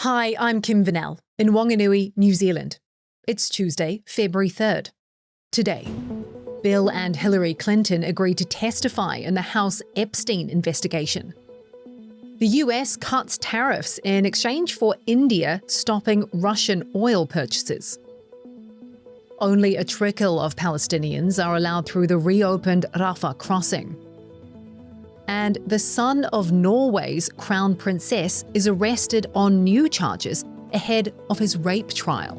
Hi, I'm Kim Vanell in Wanganui, New Zealand. It's Tuesday, February 3rd. Today, Bill and Hillary Clinton agreed to testify in the House Epstein investigation. The U.S. cuts tariffs in exchange for India stopping Russian oil purchases. Only a trickle of Palestinians are allowed through the reopened Rafah crossing. And the son of Norway's crown princess is arrested on new charges ahead of his rape trial.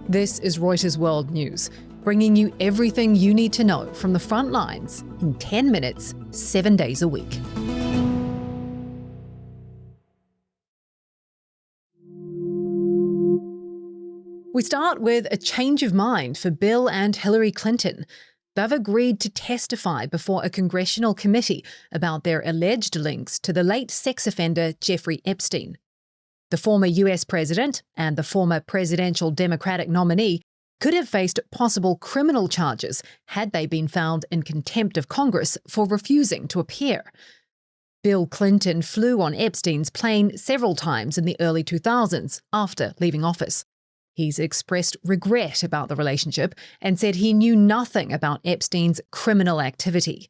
This is Reuters World News, bringing you everything you need to know from the front lines in 10 minutes, 7 days a week. We start with a change of mind for Bill and Hillary Clinton. They've agreed to testify before a congressional committee about their alleged links to the late sex offender Jeffrey Epstein. The former US president and the former presidential Democratic nominee could have faced possible criminal charges had they been found in contempt of Congress for refusing to appear. Bill Clinton flew on Epstein's plane several times in the early 2000s after leaving office. He's expressed regret about the relationship and said he knew nothing about Epstein's criminal activity.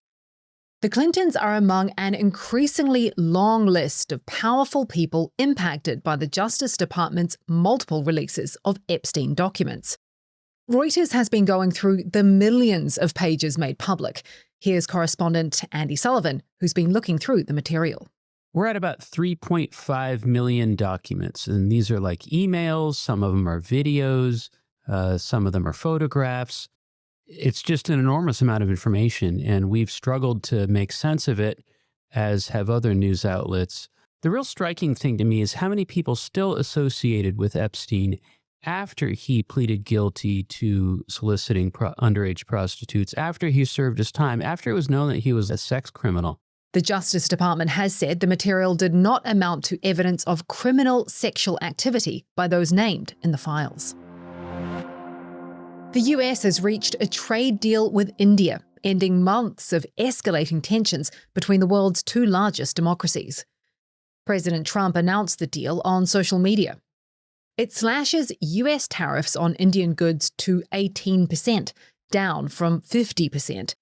The Clintons are among an increasingly long list of powerful people impacted by the Justice Department's multiple releases of Epstein documents. Reuters has been going through the millions of pages made public. Here's correspondent Andy Sullivan, who's been looking through the material. We're at about 3.5 million documents, and these are like emails, some of them are videos, some of them are photographs. It's just an enormous amount of information, and we've struggled to make sense of it, as have other news outlets. The real striking thing to me is how many people still associated with Epstein after he pleaded guilty to soliciting underage prostitutes, after he served his time, after it was known that he was a sex criminal. The Justice Department has said the material did not amount to evidence of criminal sexual activity by those named in the files. The US has reached a trade deal with India, ending months of escalating tensions between the world's two largest democracies. President Trump announced the deal on social media. It slashes US tariffs on Indian goods to 18%, down from 50%.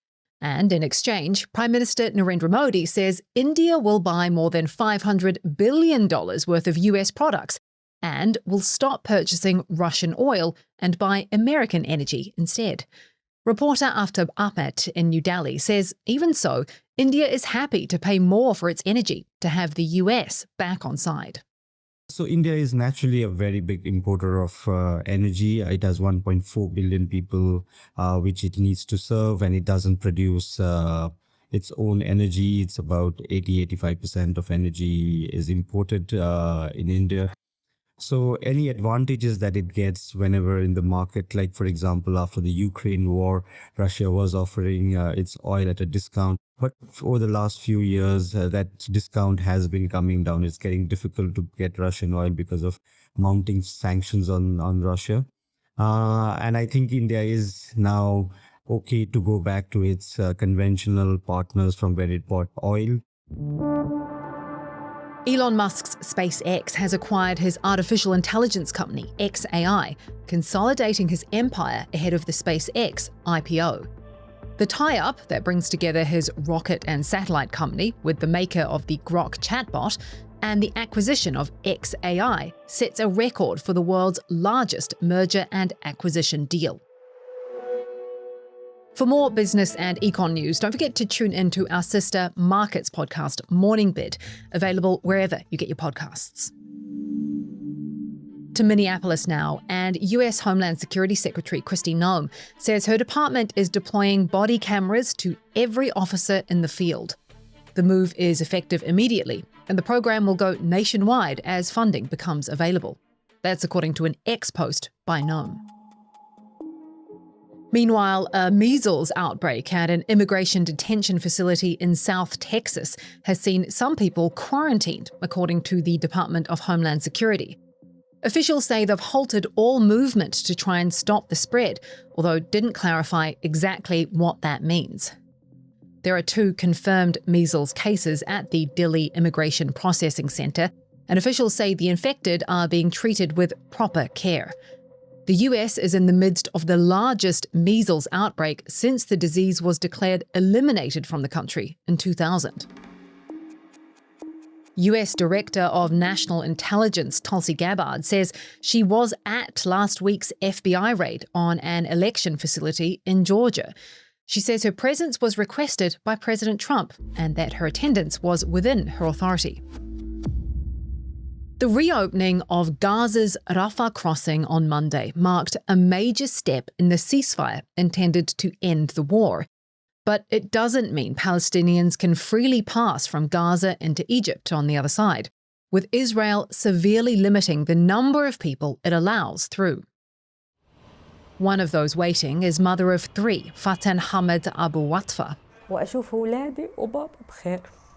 And in exchange, Prime Minister Narendra Modi says India will buy more than $500 billion worth of US products and will stop purchasing Russian oil and buy American energy instead. Reporter Aftab Ahmed in New Delhi says, even so, India is happy to pay more for its energy to have the US back on side. So India is naturally a very big importer of energy. It has 1.4 billion people which it needs to serve, and it doesn't produce its own energy. It's about 80-85% of energy is imported in India. So any advantages that it gets whenever in the market, like for example, after the Ukraine war, Russia was offering its oil at a discount. But over the last few years, that discount has been coming down. It's getting difficult to get Russian oil because of mounting sanctions on Russia. And I think India is now okay to go back to its conventional partners from where it bought oil. Elon Musk's SpaceX has acquired his artificial intelligence company, XAI, consolidating his empire ahead of the SpaceX IPO. The tie-up that brings together his rocket and satellite company with the maker of the Grok chatbot and the acquisition of XAI sets a record for the world's largest merger and acquisition deal. For more business and econ news, don't forget to tune into our sister Markets podcast, Morning Bid, available wherever you get your podcasts. To Minneapolis now, and US Homeland Security Secretary Kristi Noem says her department is deploying body cameras to every officer in the field. The move is effective immediately, and the program will go nationwide as funding becomes available. That's according to an X post by Noem. Meanwhile, a measles outbreak at an immigration detention facility in South Texas has seen some people quarantined, according to the Department of Homeland Security. Officials say they've halted all movement to try and stop the spread, although didn't clarify exactly what that means. There are 2 confirmed measles cases at the Dilley Immigration Processing Centre, and officials say the infected are being treated with proper care. The US is in the midst of the largest measles outbreak since the disease was declared eliminated from the country in 2000. US Director of National Intelligence Tulsi Gabbard says she was at last week's FBI raid on an election facility in Georgia. She says her presence was requested by President Trump and that her attendance was within her authority. The reopening of Gaza's Rafah crossing on Monday marked a major step in the ceasefire intended to end the war. But it doesn't mean Palestinians can freely pass from Gaza into Egypt on the other side, with Israel severely limiting the number of people it allows through. One of those waiting is mother of three, Faten Hamed Abu Watfa.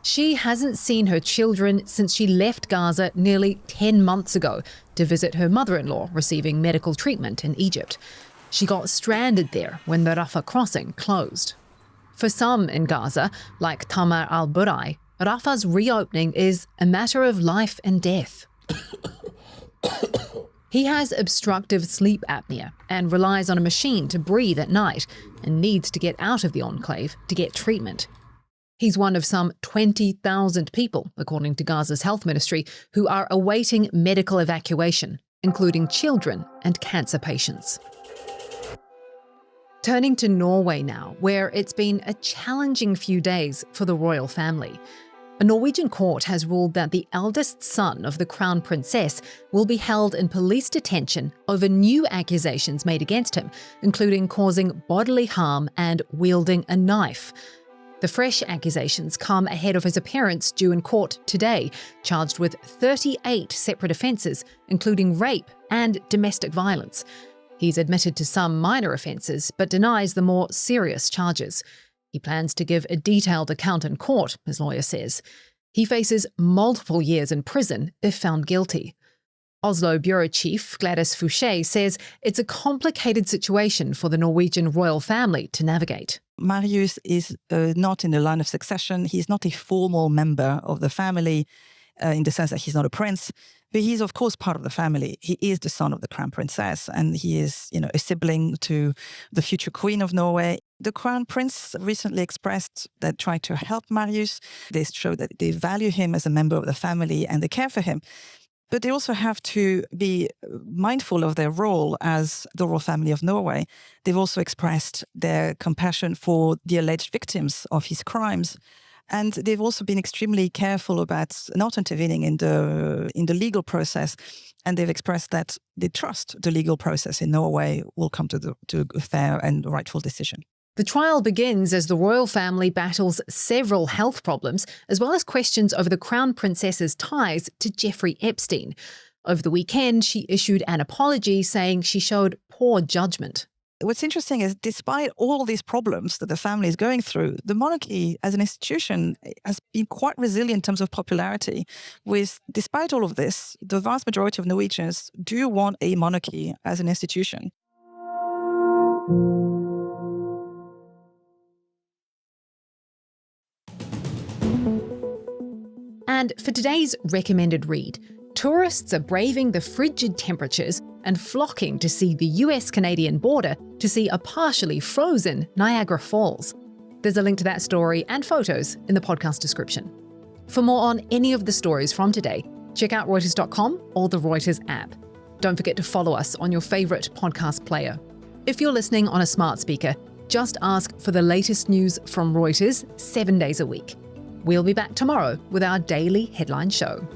She hasn't seen her children since she left Gaza nearly 10 months ago to visit her mother-in-law receiving medical treatment in Egypt. She got stranded there when the Rafah crossing closed. For some in Gaza, like Tamar al-Burai, Rafah's reopening is a matter of life and death. He has obstructive sleep apnea and relies on a machine to breathe at night and needs to get out of the enclave to get treatment. He's one of some 20,000 people, according to Gaza's health ministry, who are awaiting medical evacuation, including children and cancer patients. Turning to Norway now, where it's been a challenging few days for the royal family. A Norwegian court has ruled that the eldest son of the crown princess will be held in police detention over new accusations made against him, including causing bodily harm and wielding a knife. The fresh accusations come ahead of his appearance due in court today, charged with 38 separate offences, including rape and domestic violence. He's admitted to some minor offences, but denies the more serious charges. He plans to give a detailed account in court, his lawyer says. He faces multiple years in prison if found guilty. Oslo bureau chief Gladys Fouché says it's a complicated situation for the Norwegian royal family to navigate. Marius is not in the line of succession. He's not a formal member of the family in the sense that he's not a prince. But he's, of course, part of the family. He is the son of the crown princess, and he is, a sibling to the future queen of Norway. The crown prince recently expressed that trying to help Marius. They show that they value him as a member of the family and they care for him. But they also have to be mindful of their role as the royal family of Norway. They've also expressed their compassion for the alleged victims of his crimes. And they've also been extremely careful about not intervening in the legal process. And they've expressed that they trust the legal process in Norway will come to a fair and rightful decision. The trial begins as the royal family battles several health problems, as well as questions over the crown princess's ties to Jeffrey Epstein. Over the weekend, she issued an apology saying she showed poor judgment. What's interesting is despite all these problems that the family is going through, the monarchy as an institution has been quite resilient in terms of popularity. Despite all of this, the vast majority of Norwegians do want a monarchy as an institution. And for today's recommended read, tourists are braving the frigid temperatures and flocking to see the US-Canadian border to see a partially frozen Niagara Falls. There's a link to that story and photos in the podcast description. For more on any of the stories from today, check out Reuters.com or the Reuters app. Don't forget to follow us on your favourite podcast player. If you're listening on a smart speaker, just ask for the latest news from Reuters 7 days a week. We'll be back tomorrow with our daily headline show.